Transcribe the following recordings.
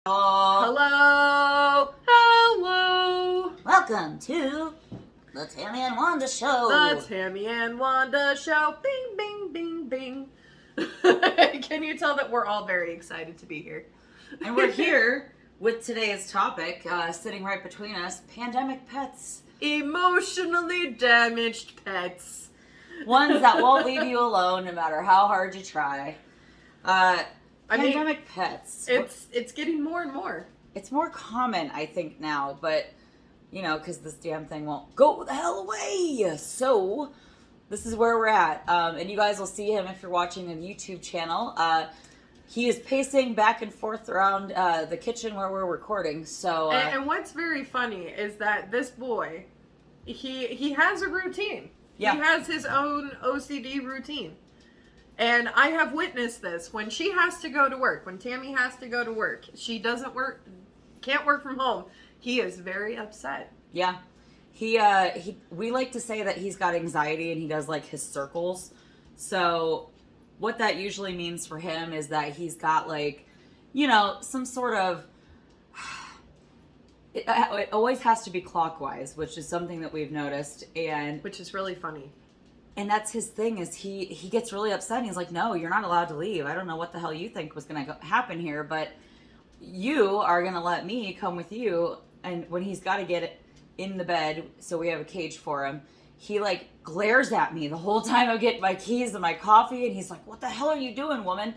Hello, hello. Welcome to the Tammy and Wanda Show. The Tammy and Wanda Show. Bing, bing, bing, bing. Can you tell that we're all very excited to be here? And we're here with today's topic, sitting right between us, pandemic pets. Emotionally damaged pets. Ones that won't leave you alone no matter how hard you try. Pandemic pets. It's getting more and more. It's more common, I think, now, but, you know, because this damn thing won't go the hell away. So, this is where we're at. And you guys will see him if you're watching a YouTube channel. He is pacing back and forth around the kitchen where we're recording. So, and what's very funny is that this boy, he has a routine. Yeah. He has his own OCD routine. And I have witnessed this. When she has to go to work, when Tammy has to go to work, she can't work from home. He is very upset. Yeah. We like to say that he's got anxiety and he does like his circles. So what that usually means for him is that he's got like, you know, some sort of, it always has to be clockwise, which is something that we've noticed. And which is really funny. And that's his thing is he gets really upset and he's like, no, you're not allowed to leave. I don't know what the hell you think was going to happen here, but you are going to let me come with you. And when he's got to get it in the bed, so we have a cage for him, he like glares at me the whole time I get my keys and my coffee. And he's like, what the hell are you doing, woman?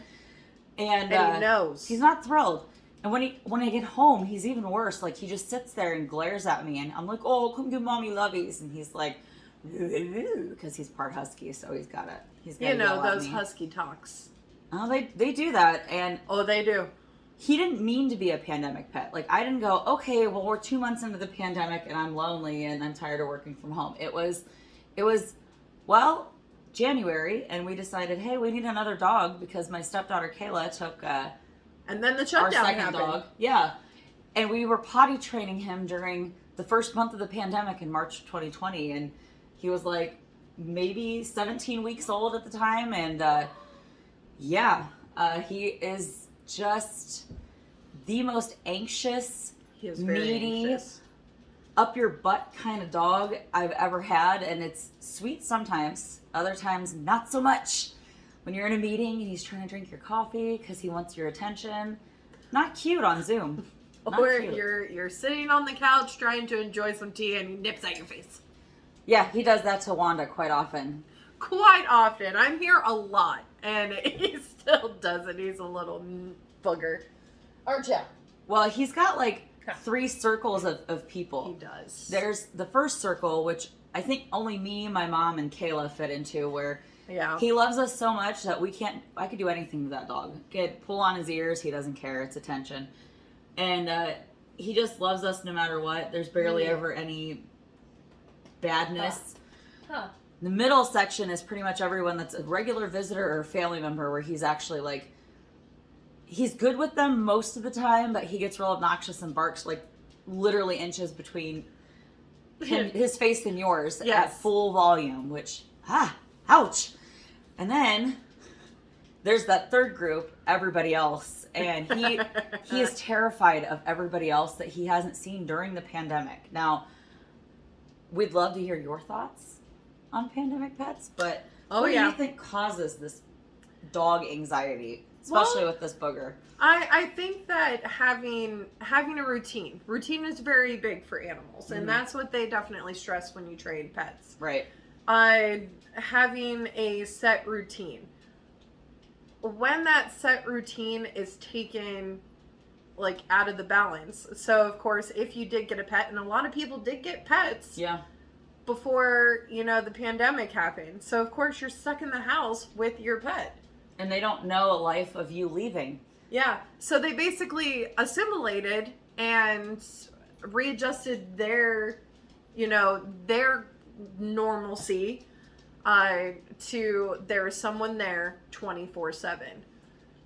And he knows. He's not thrilled. And when I get home, he's even worse. Like he just sits there and glares at me. And I'm like, oh, come give mommy lovies. And he's like, because he's part husky, so he's got you know those husky talks. Oh, they do that, and they do. He didn't mean to be a pandemic pet. Like I didn't go, okay, well we're 2 months into the pandemic and I'm lonely and I'm tired of working from home. It was well, January, and we decided, hey, we need another dog because my stepdaughter Kayla took and then the shutdown our second happened. Dog. Yeah, and we were potty training him during the first month of the pandemic in March of 2020, and he was like maybe 17 weeks old at the time. And he is just the most anxious, needy, up your butt kind of dog I've ever had. And it's sweet sometimes, other times not so much. When you're in a meeting and he's trying to drink your coffee because he wants your attention. Not cute on Zoom. Or you're sitting on the couch trying to enjoy some tea and he nips at your face. Yeah, he does that to Wanda quite often. Quite often. I'm here a lot, and he still does it. He's a little booger. Aren't you? Well, he's got like 3 circles of people. He does. There's the first circle, which I think only me, my mom, and Kayla fit into, where he loves us so much that I could do anything to that dog. Pull on his ears, he doesn't care. It's attention. And he just loves us no matter what. There's barely ever any badness. The middle section is pretty much everyone that's a regular visitor or a family member, where he's actually like, he's good with them most of the time, but he gets real obnoxious and barks like literally inches between his face and yours at full volume, which, ouch. And then there's that third group, everybody else, and he is terrified of everybody else that he hasn't seen during the pandemic. Now, we'd love to hear your thoughts on pandemic pets, but what do you think causes this dog anxiety, especially with this booger? I think that having a routine is very big for animals, and that's what they definitely stress when you train pets. Right. Having a set routine. When that set routine is taken like out of the balance. So of course, if you did get a pet, and a lot of people did get pets before, the pandemic happened. So of course you're stuck in the house with your pet. And they don't know a life of you leaving. Yeah. So they basically assimilated and readjusted their normalcy to there's someone there 24/7.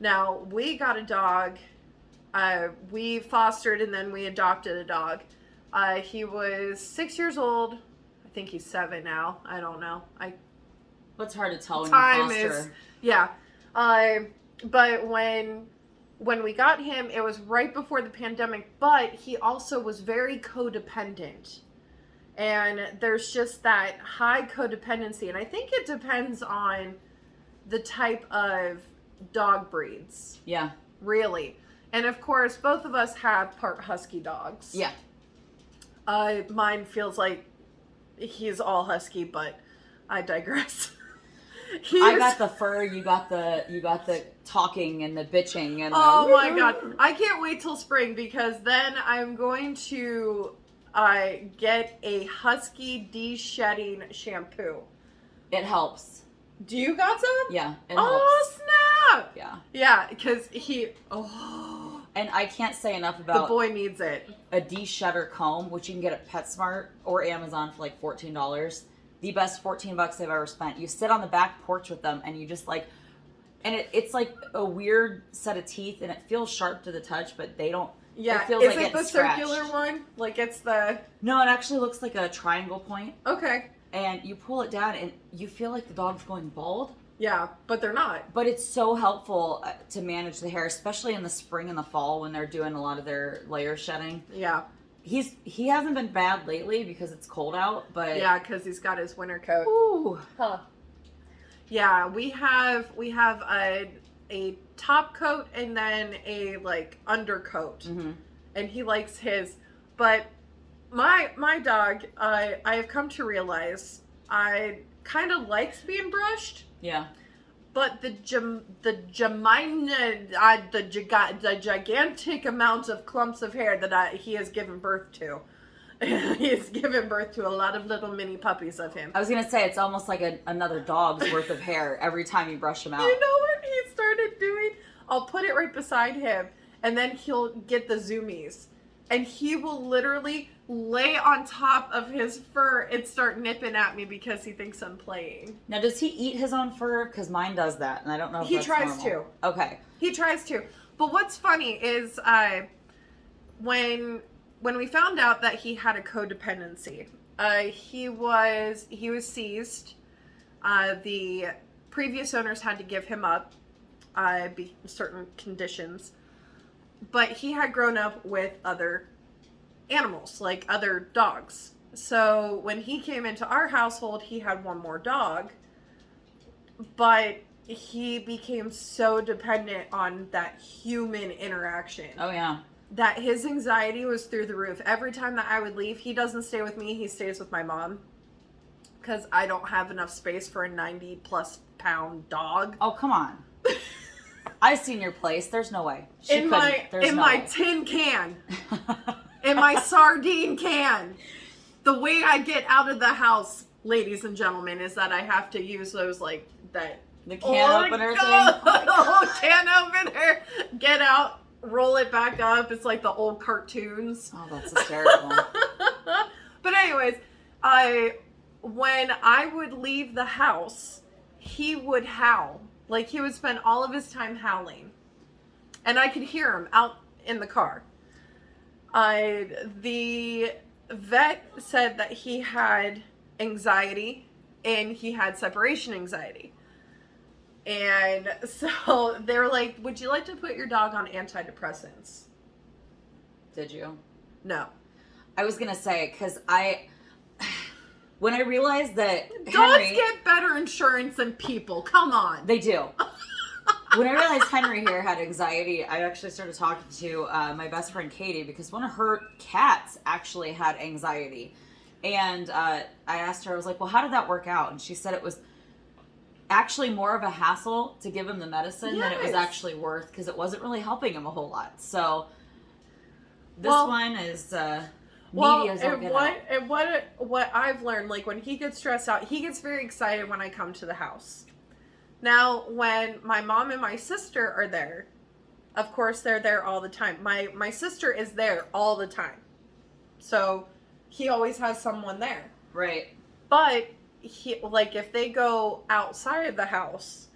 Now, we got a dog. We fostered and then we adopted a dog. He was 6 years old. I think he's 7 now. I don't know. It's hard to tell when you foster. Yeah. But when when we got him, it was right before the pandemic, but he also was very codependent. And there's just that high codependency. And I think it depends on the type of dog breeds. Yeah. Really. And of course, both of us have part husky dogs. Yeah. Mine feels like he's all husky, but I digress. I got the fur, you got the talking and the bitching and oh my god. I can't wait till spring because then I'm going to get a husky de-shedding shampoo. It helps. Do you got some? Yeah, it helps. Oh, snap! Yeah. Yeah, because and I can't say enough about... The boy needs it. A de-shedder comb, which you can get at PetSmart or Amazon for like $14. The best $14 I've ever spent. You sit on the back porch with them and you just like... And it's like a weird set of teeth and it feels sharp to the touch, but they don't... Yeah, it feels is like it the scratched. Circular one? Like it's the... No, it actually looks like a triangle point. Okay. And you pull it down and you feel like the dog's going bald. Yeah, but they're not. But it's so helpful to manage the hair, especially in the spring and the fall when they're doing a lot of their layer shedding. Yeah. He hasn't been bad lately because it's cold out, but... Yeah, because he's got his winter coat. Ooh. Huh. Yeah, we have a top coat and then a like undercoat. Mm-hmm. And he likes his. But my dog, I have come to realize I kind of likes being brushed. Yeah. But the gigantic amount of clumps of hair that he has given birth to. He has given birth to a lot of little mini puppies of him. I was going to say, it's almost like another dog's worth of hair every time you brush him out. You know what he started doing? I'll put it right beside him, and then he'll get the zoomies. And he will literally lay on top of his fur and start nipping at me because he thinks I'm playing. Now, does he eat his own fur? Because mine does that, and I don't know if that's normal. He tries to. Okay. He tries to. But what's funny is when we found out that he had a codependency, he was seized. The previous owners had to give him up, certain conditions. But he had grown up with other animals, like other dogs. So when he came into our household, he had one more dog. But he became so dependent on that human interaction. Oh, yeah. That his anxiety was through the roof. Every time that I would leave, he doesn't stay with me, he stays with my mom. Because I don't have enough space for a 90-plus pound dog. Oh, come on. I've seen your place. There's no way. In my tin can. In my sardine can. The way I get out of the house, ladies and gentlemen, is that I have to use those like that. The can opener thing. Oh, can opener. Get out, roll it back up. It's like the old cartoons. Oh, that's hysterical. But anyways, when I would leave the house, he would howl. Like, he would spend all of his time howling. And I could hear him out in the car. The vet said that he had anxiety and he had separation anxiety. And so they were like, would you like to put your dog on antidepressants? Did you? No. I was going to say, because when I realized that dogs get better insurance than people. Come on. They do. When I realized Henry here had anxiety, I actually started talking to my best friend Katie because one of her cats actually had anxiety. And I asked her, I was like, well, how did that work out? And she said it was actually more of a hassle to give him the medicine than it was actually worth because it wasn't really helping him a whole lot. So this one is... Well, and what I've learned, like when he gets stressed out, he gets very excited when I come to the house. Now, when my mom and my sister are there, of course they're there all the time. My sister is there all the time. So he always has someone there. Right. But he, like, if they go outside of the house,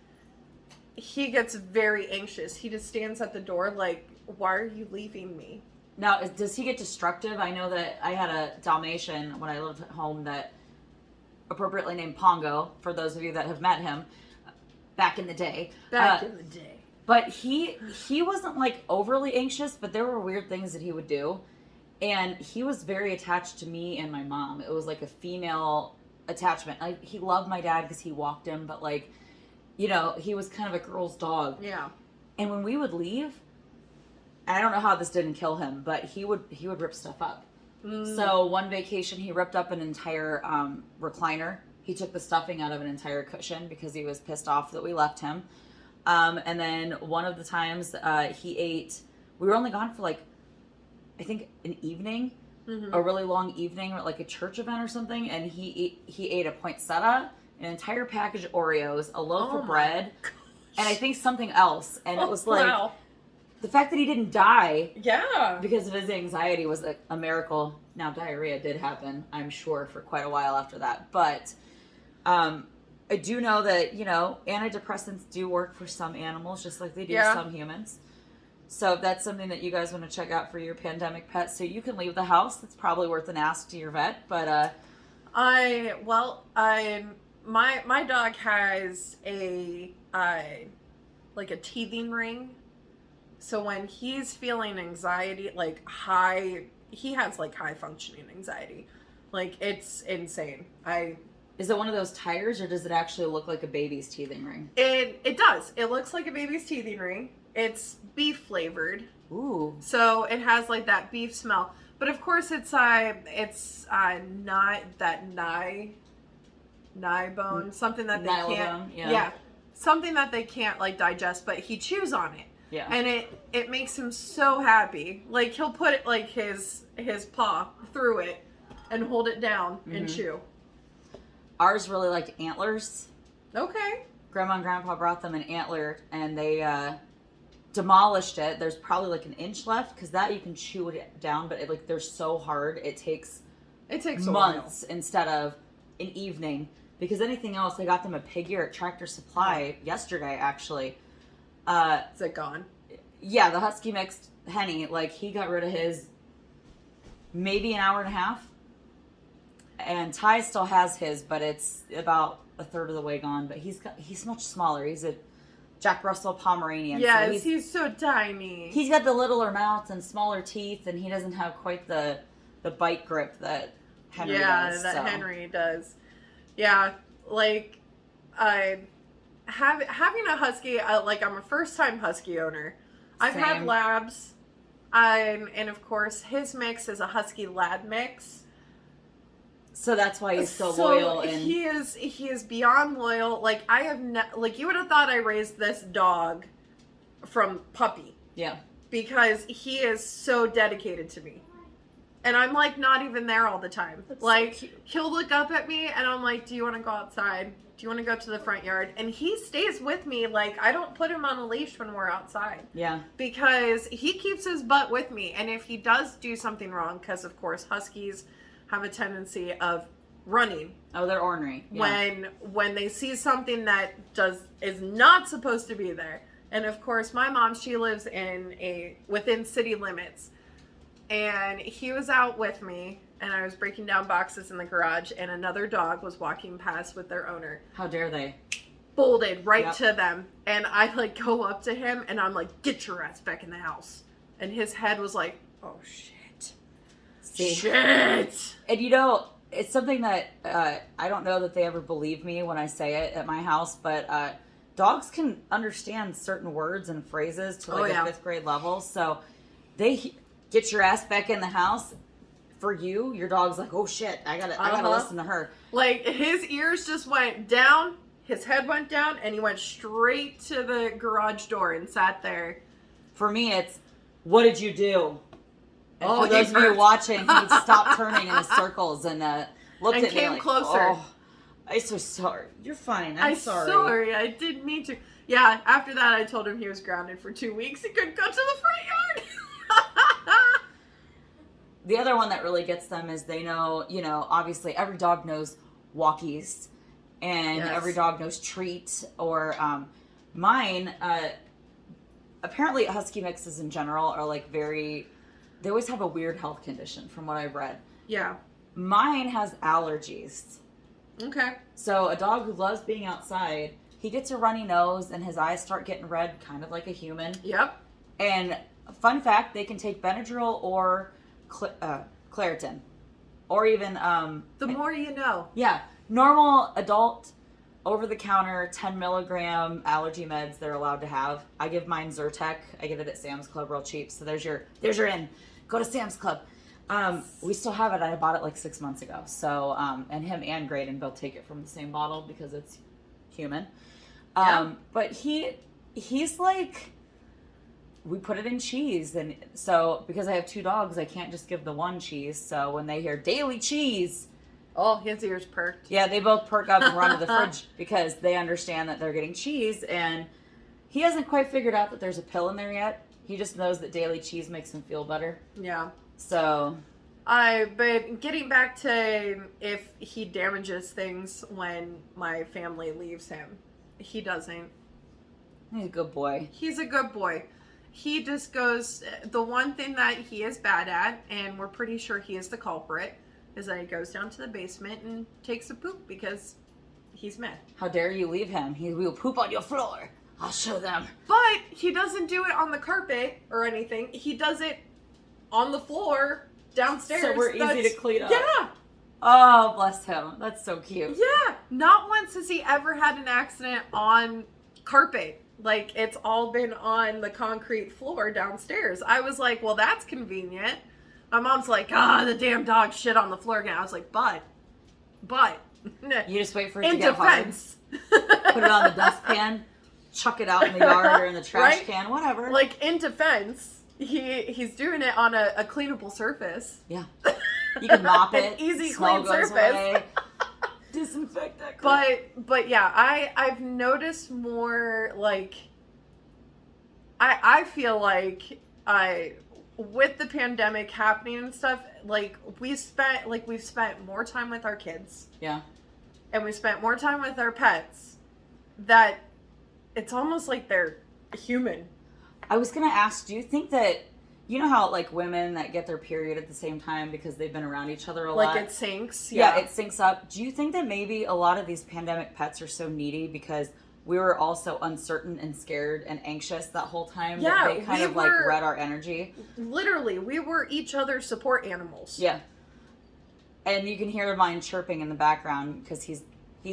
he gets very anxious. He just stands at the door like, why are you leaving me? Now, does he get destructive? I know that I had a Dalmatian when I lived at home that appropriately named Pongo, for those of you that have met him back in the day. Back in the day. But he wasn't like overly anxious, but there were weird things that he would do. And he was very attached to me and my mom. It was like a female attachment. He loved my dad because he walked him, but like, you know, he was kind of a girl's dog. Yeah. And when we would leave, I don't know how this didn't kill him, but he would rip stuff up. So one vacation, he ripped up an entire recliner. He took the stuffing out of an entire cushion because he was pissed off that we left him. And then one of the times he ate, we were only gone for like, I think an evening, a really long evening, like a church event or something. And he ate a poinsettia, an entire package of Oreos, a loaf of bread, and I think something else. And it was like, the fact that he didn't die because of his anxiety was a miracle. Now, diarrhea did happen, I'm sure, for quite a while after that. But I do know that, you know, antidepressants do work for some animals, just like they do some humans. So if that's something that you guys want to check out for your pandemic pet, so you can leave the house, that's probably worth an ask to your vet. But my dog has a like a teething ring. So when he's feeling anxiety, like he has like high functioning anxiety. Like, it's insane. Is it one of those tires, or does it actually look like a baby's teething ring? It does. It looks like a baby's teething ring. It's beef flavored. Ooh. So it has like that beef smell. But of course it's not that nigh bone, something that they can't. Yeah. Something that they can't like digest, but he chews on it. Yeah. And it makes him so happy. Like, he'll put it like his paw through it and hold it down and chew. Ours really liked antlers. Okay. Grandma and Grandpa brought them an antler, and they demolished it. There's probably like an inch left, because that you can chew it down, but they're so hard it takes months instead of an evening. Because anything else, they got them a pig ear at Tractor Supply yesterday, actually. Is it gone? Yeah, the Husky mixed Henny, like, he got rid of his maybe an hour and a half. And Ty still has his, but it's about a third of the way gone. But he's much smaller. He's a Jack Russell Pomeranian. Yes, so he's so tiny. He's got the littler mouth and smaller teeth, and he doesn't have quite the bite grip that Henry does. Yeah, that Henry does. Yeah, like, having a husky, like, I'm a first-time husky owner. I've had labs, and of course, his mix is a husky lab mix. So that's why he's so loyal. And he is beyond loyal. Like, I have like, you would have thought I raised this dog from puppy. Yeah. Because he is so dedicated to me. And I'm like not even there all the time. That's like, so he'll look up at me and I'm like, do you want to go outside? Do you want to go to the front yard? And he stays with me. Like, I don't put him on a leash when we're outside. Yeah. Because he keeps his butt with me. And if he does do something wrong, because of course Huskies have a tendency of running. Oh, they're ornery. Yeah. When they see something that is not supposed to be there. And of course, my mom, she lives within city limits. And he was out with me, and I was breaking down boxes in the garage, and another dog was walking past with their owner. How dare they? Bolted right to them. And I like go up to him, and I'm like, get your ass back in the house. And his head was like, oh shit. Shit. And you know, it's something that I don't know that they ever believe me when I say it at my house, but dogs can understand certain words and phrases to like a 5th grade level. So they get your ass back in the house. For you, your dog's like, oh shit, I gotta listen to her. Like, his ears just went down, his head went down, and he went straight to the garage door and sat there. For me, it's, what did you do? And for those of you watching, he stopped turning in his circles and looked at me came like, closer. Oh, I'm so sorry. You're fine. I'm sorry. Sorry, I didn't mean to. Yeah, after that, I told him he was grounded for 2 weeks. He couldn't go to the front yard. The other one that really gets them is they know, you know, obviously every dog knows walkies and every dog knows treat, or mine, apparently Husky mixes in general are like they always have a weird health condition from what I've read. Yeah. Mine has allergies. Okay. So a dog who loves being outside he gets a runny nose and his eyes start getting red, kind of like a human. Yep. And fun fact, they can take Benadryl or Claritin. Or even... the more you know. Yeah. Normal adult, over-the-counter, 10 milligram allergy meds they're allowed to have. I give mine Zyrtec. I get it at Sam's Club real cheap. So there's your in. Go to Sam's Club. We still have it. I bought it like 6 months ago. So, and him and Graydon both take it from the same bottle because it's human. But he's like, we put it in cheese. And so, because I have 2 dogs, I can't just give the one cheese. So when they hear daily cheese. Oh, his ears perked. Yeah, they both perk up and run to the fridge because they understand that they're getting cheese. And he hasn't quite figured out that there's a pill in there yet. He just knows that daily cheese makes him feel better. Yeah. So, but getting back to if he damages things when my family leaves him, he doesn't. He's a good boy. He's a good boy. He just goes, the one thing that he is bad at, and we're pretty sure he is the culprit, is that he goes down to the basement and takes a poop because he's mad. How dare you leave him? He will poop on your floor. I'll show them. But he doesn't do it on the carpet or anything. He does it on the floor downstairs. So we're easy to clean up. Yeah. Oh, bless him. That's so cute. Yeah. Not once has he ever had an accident on carpet. Like, it's all been on the concrete floor downstairs. I was like, well, that's convenient. My mom's like, the damn dog shit on the floor again. I was like, but. You just wait for it to in get defense. hard. Put it on the dustpan. Chuck it out in the yard or in the trash can. Whatever. Like, in defense. He's doing it on a cleanable surface. Yeah. You can mop it. An easy Smell clean goes surface. away. Disinfect that crap. But yeah, I've noticed more like I feel like with the pandemic happening and stuff, like we've spent more time with our kids. Yeah. And we spent more time with our pets that it's almost like they're human. I was going to ask, do you think that, you know how like women that get their period at the same time because they've been around each other a lot? Like it syncs? Yeah, it syncs up. Do you think that maybe a lot of these pandemic pets are so needy because we were all so uncertain and scared and anxious that whole time that they kind of like read our energy? Literally, we were each other's support animals. Yeah. And you can hear mine chirping in the background because he's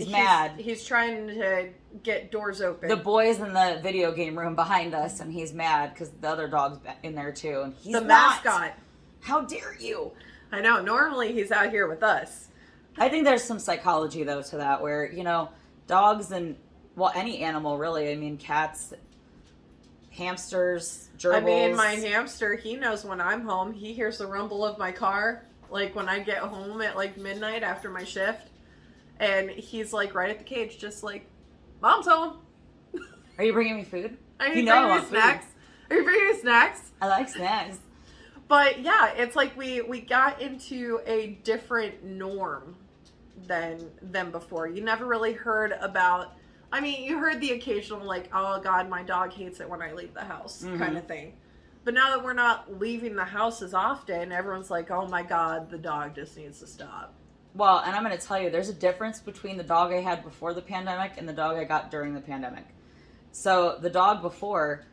mad. He's trying to get doors open. The boy's in the video game room behind us, and he's mad because the other dog's in there too, and he's the mascot. How dare you? I know. Normally, he's out here with us. I think there's some psychology though to that, where dogs and any animal really. I mean, cats, hamsters, gerbils. I mean, my hamster. He knows when I'm home. He hears the rumble of my car, like when I get home at like midnight after my shift. And he's like right at the cage, just like, Mom's home. Are you bringing me food? Are you bringing me snacks? Are you bringing me snacks? I like snacks. But yeah, it's like we got into a different norm than before. You never really heard about. I mean, you heard the occasional like, oh God, my dog hates it when I leave the house kind of thing. But now that we're not leaving the house as often, everyone's like, oh my God, the dog just needs to stop. Well, and I'm going to tell you, there's a difference between the dog I had before the pandemic and the dog I got during the pandemic. So the dog before,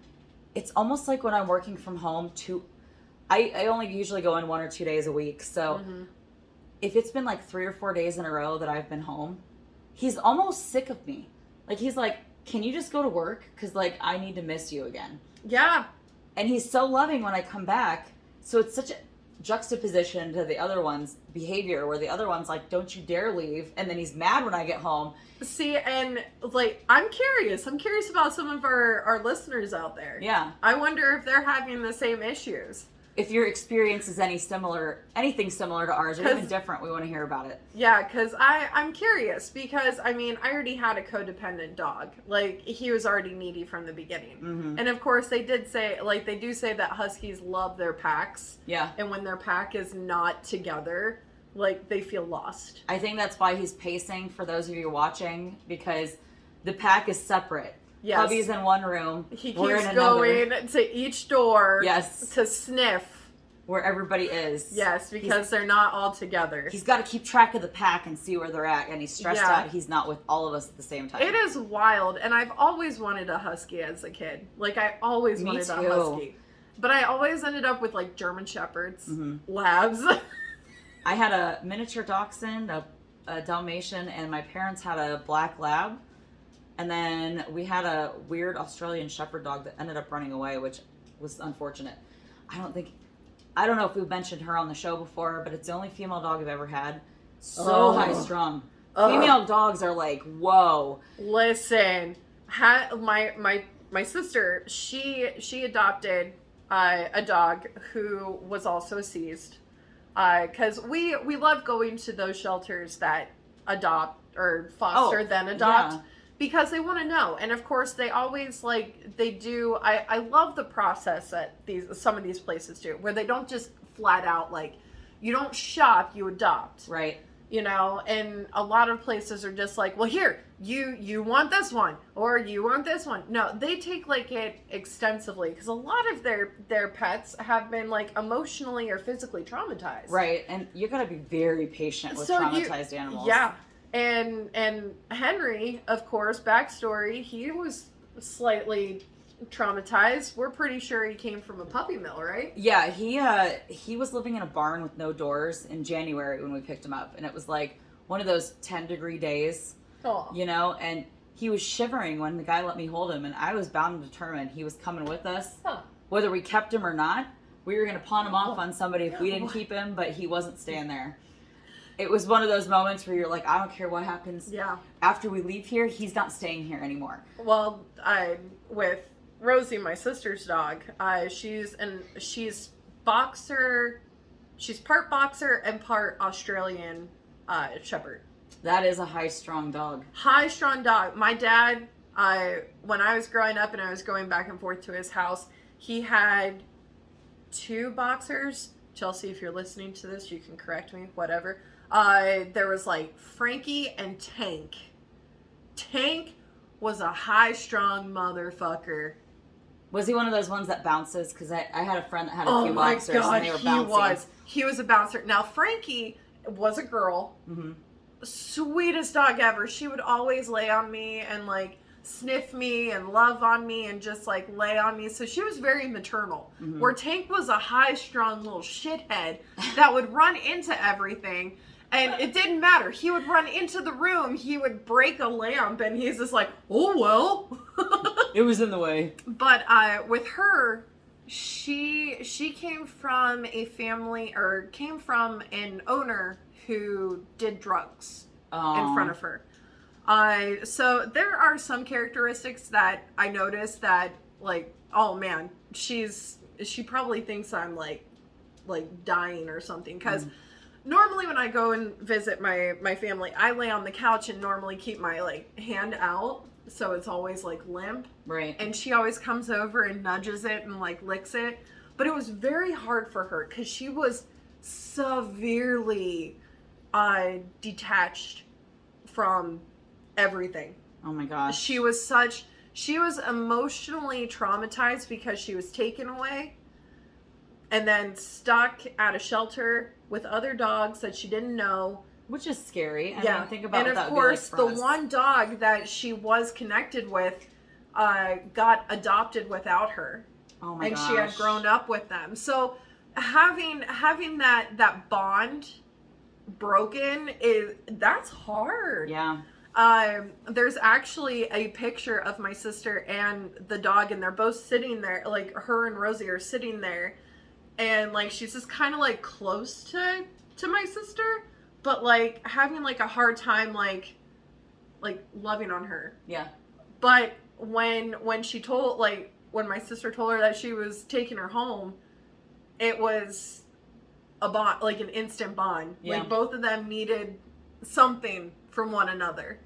it's almost like when I'm working from home, I only usually go in 1 or 2 days a week. So if it's been like 3 or 4 days in a row that I've been home, he's almost sick of me. Like, he's like, can you just go to work? Because, like, I need to miss you again. Yeah. And he's so loving when I come back. So it's such a juxtaposition to the other one's behavior, where the other one's like, don't you dare leave, and then he's mad when I get home. See, and like, I'm curious about some of our listeners out there. Yeah, I wonder if they're having the same issues. If your experience is anything similar to ours, or even different, we want to hear about it. Yeah, because I'm curious, because I mean, I already had a codependent dog. Like, he was already needy from the beginning. And of course, they do say that huskies love their packs. Yeah. And when their pack is not together, like, they feel lost. I think that's why he's pacing, for those of you watching, because the pack is separate. Yes. Hubby's in one room. He keeps going to each door. Yes. To sniff where everybody is. Yes, because they're not all together. He's got to keep track of the pack and see where they're at, and he's stressed out he's not with all of us at the same time. It is wild, and I've always wanted a husky as a kid. Like, I always wanted a husky. But I always ended up with, like, German Shepherds, Labs. I had a miniature dachshund, a Dalmatian, and my parents had a black lab. And then we had a weird Australian Shepherd dog that ended up running away, which was unfortunate. I don't know if we've mentioned her on the show before, but it's the only female dog I've ever had. So high strung. Female dogs are like, whoa. Listen, my sister, she adopted a dog who was also seized. Because we love going to those shelters that adopt or foster then adopt. Yeah. Because they want to know. And of course they always they do. I love the process that some of these places do, where they don't just flat out you don't shop, you adopt. Right. You know, and a lot of places are just like, well, here, you want this one or you want this one. No, they take it extensively, because a lot of their pets have been emotionally or physically traumatized. Right. And you got to be very patient with traumatized animals. Yeah. And Henry, of course, backstory, he was slightly traumatized. We're pretty sure he came from a puppy mill, right? Yeah, he was living in a barn with no doors in January when we picked him up, and it was one of those 10-degree days, you know, and he was shivering when the guy let me hold him, and I was bound and determined he was coming with us. Whether we kept him or not, we were going to pawn him off on somebody if we didn't keep him, but he wasn't staying there. It was one of those moments where you're like, I don't care what happens. Yeah. After we leave here, he's not staying here anymore. Well, with Rosie, my sister's dog, she's boxer. She's part boxer and part Australian Shepherd. That is a high-strung dog. High-strung dog. My dad, when I was growing up and I was going back and forth to his house, he had 2 boxers. Chelsea, if you're listening to this, you can correct me, whatever. There was Frankie and Tank. Tank was a high-strung motherfucker. Was he one of those ones that bounces? Because I had a friend that had a few boxers and they were bouncing. He was a bouncer. Now, Frankie was a girl. Mm-hmm. Sweetest dog ever. She would always lay on me and sniff me and love on me and just lay on me. So she was very maternal. Mm-hmm. Where Tank was a high-strung little shithead that would run into everything. And it didn't matter. He would run into the room. He would break a lamp, and he's just oh, well. It was in the way. But with her, she came from a family, or came from an owner who did drugs in front of her. So there are some characteristics that I noticed that, oh man, she probably thinks I'm dying or something, because normally when I go and visit my family, I lay on the couch and normally keep my hand out, so it's always limp. Right. And she always comes over and nudges it and licks it. But it was very hard for her because she was severely detached from everything. Oh my gosh. She was emotionally traumatized because she was taken away and then stuck at a shelter with other dogs that she didn't know. Which is scary. I mean, think about and what of that course, would be the one dog that she was connected with got adopted without her. Oh my gosh. And she had grown up with them. So having that bond broken that's hard. Yeah. There's actually a picture of my sister and the dog, and they're both sitting there, her and Rosie are sitting there, and she's just kind of close to my sister, but having a hard time loving on her. Yeah. But when she told when my sister told her that she was taking her home, it was a bond, an instant bond. Yeah. Both of them needed something from one another.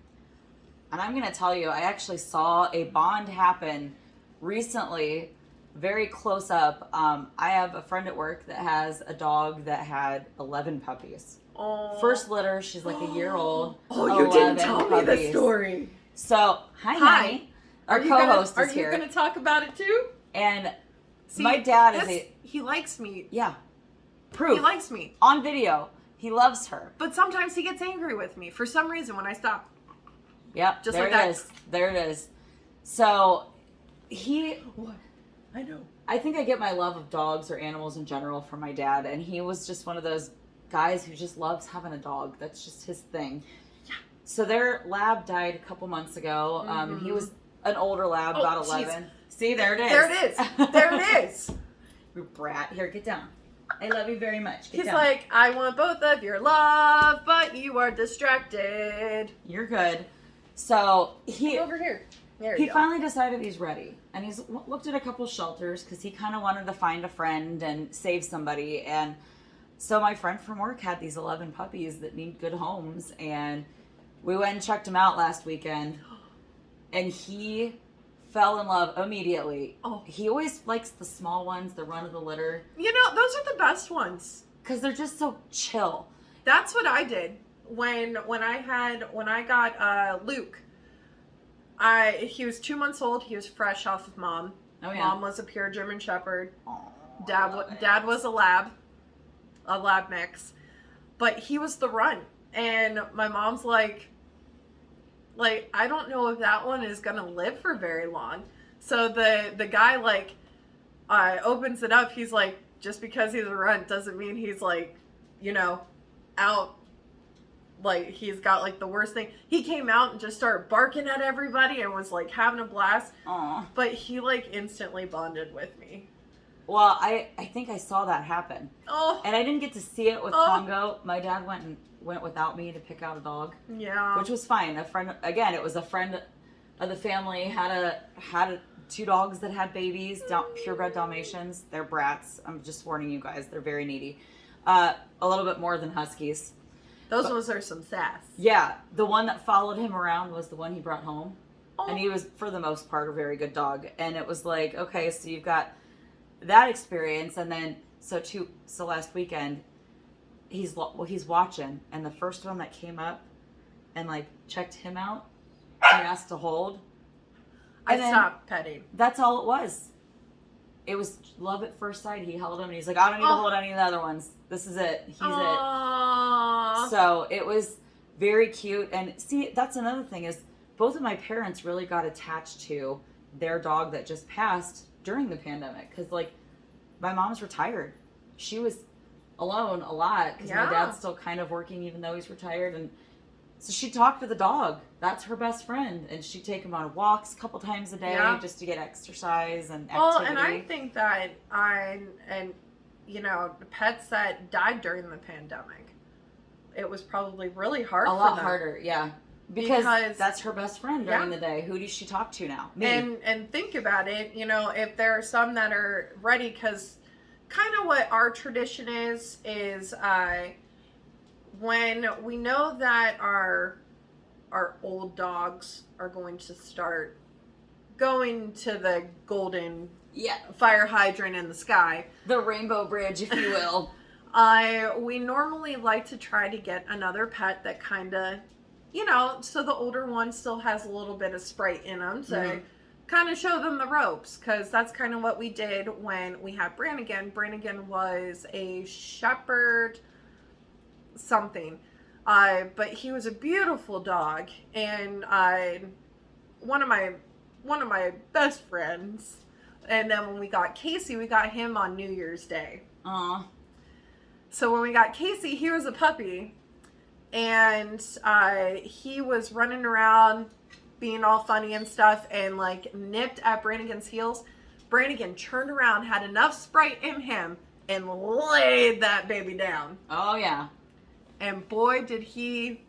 And I'm going to tell you, I actually saw a bond happen recently, very close up. I have a friend at work that has a dog that had 11 puppies. Oh. First litter, she's a year old. Oh, you didn't tell me the story. So, hi. Honey. Our co-host is here. Are you going to talk about it too? And see, my dad he likes me. Yeah. Proof. He likes me. On video. He loves her. But sometimes he gets angry with me for some reason when I stop. Yep. Just there like it that. is. There it is. So, What? I know. I think I get my love of dogs or animals in general from my dad, and he was just one of those guys who just loves having a dog. That's just his thing. Yeah. So their lab died a couple months ago. He was an older lab, about 11. See, there it is. There it is. There it is. You brat. Here, get down. I love you very much. Get He's down. like, I want both of your love, but you are distracted. You're good. So Over here. There he you go. finally decided he's ready. And he's looked at a couple shelters because he kind of wanted to find a friend and save somebody. And so my friend from work had these 11 puppies that need good homes. And we went and checked him out last weekend. And he fell in love immediately. Oh. He always likes the small ones, the run of the litter. You know, those are the best ones. Because they're just so chill. That's what I did when I got Luke. He was 2 months old. He was fresh off of mom. Oh, yeah. Mom was a pure German Shepherd. Aww, Dad was a lab mix, but he was the runt. And my mom's like, I don't know if that one is gonna live for very long. So the guy opens it up. He's like, just because he's a runt doesn't mean he's out. He's got the worst thing. He came out and just started barking at everybody and was having a blast. Aww. But he instantly bonded with me. Well, I think I saw that happen. Oh. And I didn't get to see it with Congo. My dad went without me to pick out a dog. Yeah. Which was fine. It was a friend of the family had 2 dogs that had babies, purebred Dalmatians. They're brats. I'm just warning you guys. They're very needy. A little bit more than Huskies. Those ones are some sass. Yeah, the one that followed him around was the one he brought home. Oh. And he was, for the most part, a very good dog. And it was like, okay, so you've got that experience. And then, so last weekend, he's watching. And the first one that came up and, checked him out, he asked to hold. I stopped petting. That's all it was. It was love at first sight. He held him and he's like, I don't need to hold any of the other ones. This is it. He's it. So it was very cute. And see, that's another thing is both of my parents really got attached to their dog that just passed during the pandemic. Because, my mom's retired. She was alone a lot because my dad's still kind of working even though he's retired. And so she talked to the dog. That's her best friend. And she'd take him on walks a couple times a day just to get exercise and activity. Well, and I think that the pets that died during the pandemic, it was probably really hard for them. A lot harder, yeah. Because that's her best friend during the day. Who does she talk to now? Me. And think about it, if there are some that are ready, because kind of what our tradition is when we know that our old dogs are going to start going to the golden fire hydrant in the sky. The rainbow bridge, if you will. We normally like to try to get another pet that kind of, so the older one still has a little bit of Sprite in them to kind of show them the ropes, because that's kind of what we did when we had Brannigan. Brannigan was a shepherd something, but he was a beautiful dog, and one of my best friends. And then when we got Casey, we got him on New Year's Day. Aww. So when we got Casey, he was a puppy, and he was running around being all funny and stuff, and nipped at Brannigan's heels. Brannigan turned around, had enough Sprite in him, and laid that baby down. Oh yeah. And boy, did he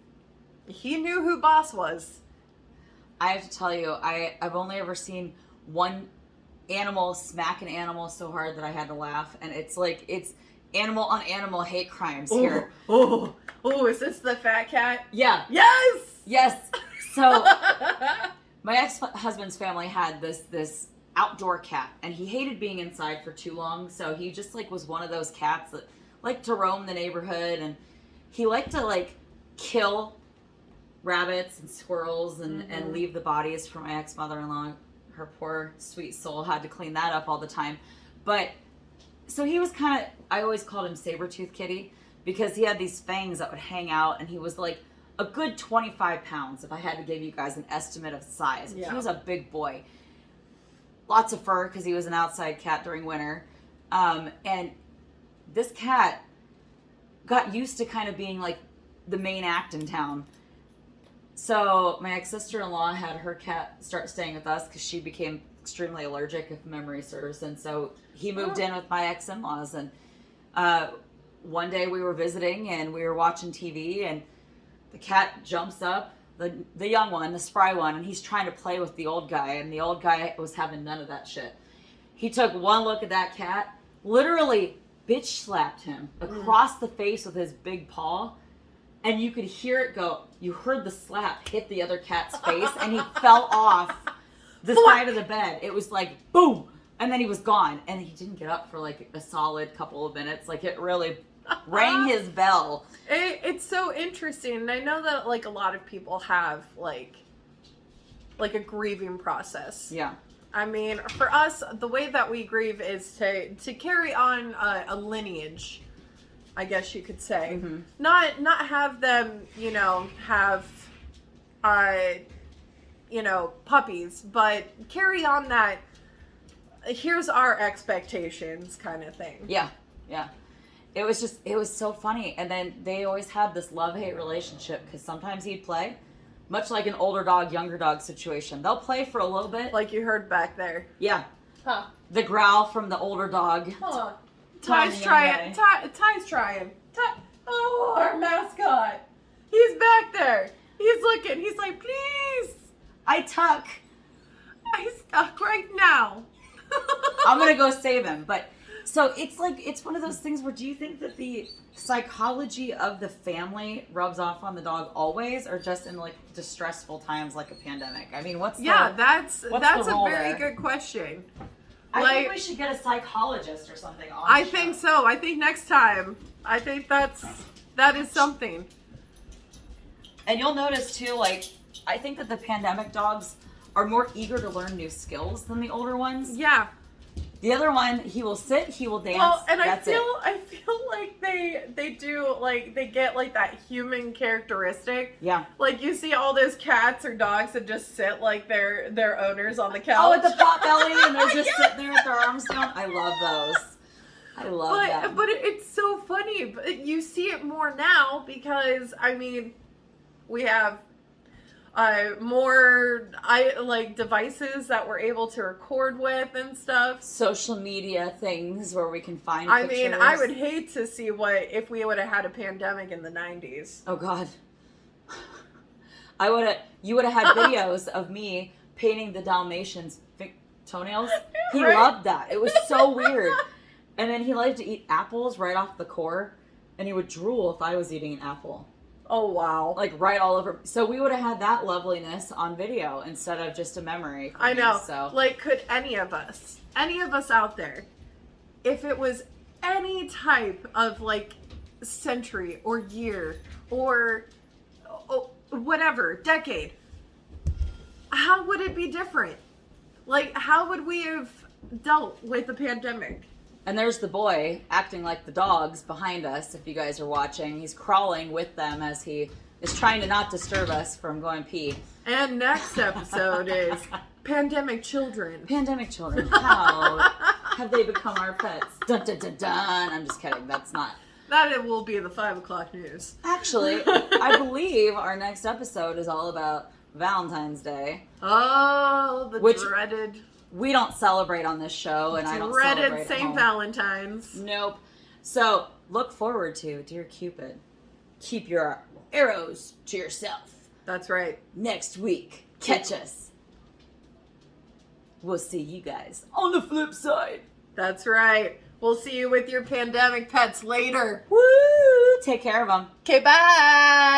knew who boss was. I have to tell you, I've only ever seen one animal smack an animal so hard that I had to laugh, and it's animal on animal hate crimes here. Oh, is this the fat cat? Yeah. Yes. So my ex-husband's family had this outdoor cat, and he hated being inside for too long, so he just was one of those cats that liked to roam the neighborhood, and he liked to kill rabbits and squirrels and leave the bodies for my ex-mother-in-law. Her poor sweet soul had to clean that up all the time. But So he was kind of, I always called him Sabertooth Kitty because he had these fangs that would hang out, and he was like a good 25 pounds if I had to give you guys an estimate of size. Yeah. He was a big boy. Lots of fur because he was an outside cat during winter. And this cat got used to kind of being like the main act in town. So my ex-sister-in-law had her cat start staying with us because she became extremely allergic, if memory serves. And so he moved in with my ex-in-laws. And one day we were visiting and we were watching TV, and the cat jumps up, the young one, the spry one, and he's trying to play with the old guy, and the old guy was having none of that shit. He took one look at that cat, literally bitch slapped him across the face with his big paw, and you could hear it go. You heard the slap hit the other cat's face, and he fell off the side of the bed. It was like, boom, and then he was gone, and he didn't get up for like a solid couple of minutes. Like, it really rang his bell. It's so interesting, and I know that like a lot of people have like a grieving process. Yeah. I mean, for us, the way that we grieve is to carry on a lineage, I guess you could say. Mm-hmm. Not have them, have, puppies, but carry on that. Here's our expectations, kind of thing. Yeah, yeah. It was so funny. And then they always had this love-hate relationship because sometimes he'd play, much like an older dog, younger dog situation. They'll play for a little bit. Like you heard back there. Yeah. Huh. The growl from the older dog. Huh. Ty's trying. Ty's trying. Oh, our mascot. He's back there. He's looking. He's like, please. I tuck. I stuck right now. I'm going to go save him. But so it's one of those things where, do you think that the psychology of the family rubs off on the dog always, or just in like distressful times like a pandemic? I mean, that's a very good question. I think we should get a psychologist or something on I think so. I think next time. I think that is something. And you'll notice too, like, I think that the pandemic dogs are more eager to learn new skills than the older ones. Yeah. The other one, he will sit, he will dance. Well, and I feel like they do, like, they get like that human characteristic. Yeah. Like, you see all those cats or dogs that just sit like their owners on the couch. Oh, with the pot belly, and they're just sitting there with their arms down. I love those. I love that. But it's so funny. But you see it more now because, I mean, we have more devices that we're able to record with and stuff. Social media things where we can find pictures. I mean, I would hate to see if we would have had a pandemic in the 90s. Oh God. You would have had videos of me painting the Dalmatian's toenails. He loved that. It was so weird. And then he liked to eat apples right off the core, and he would drool if I was eating an apple. Oh, wow. Like, right all over. So we would have had that loveliness on video instead of just a memory. I know. Me, so. Like, could any of us out there, if it was any type of, like, century or year or whatever, decade, how would it be different? Like, how would we have dealt with a pandemic? And there's the boy acting like the dogs behind us, if you guys are watching. He's crawling with them as he is trying to not disturb us from going pee. And next episode is Pandemic Children. Pandemic Children. How have they become our pets? Dun, dun, dun, dun. I'm just kidding. That's not. That it will be the 5 o'clock news. Actually, I believe our next episode is all about Valentine's Day. Oh, the dreaded... We don't celebrate on this show, and I don't celebrate dreaded St. Valentine's. Nope. So, look forward to, Dear Cupid, keep your arrows to yourself. That's right. Next week, catch us. We'll see you guys on the flip side. That's right. We'll see you with your pandemic pets later. Woo! Take care of them. Okay, bye!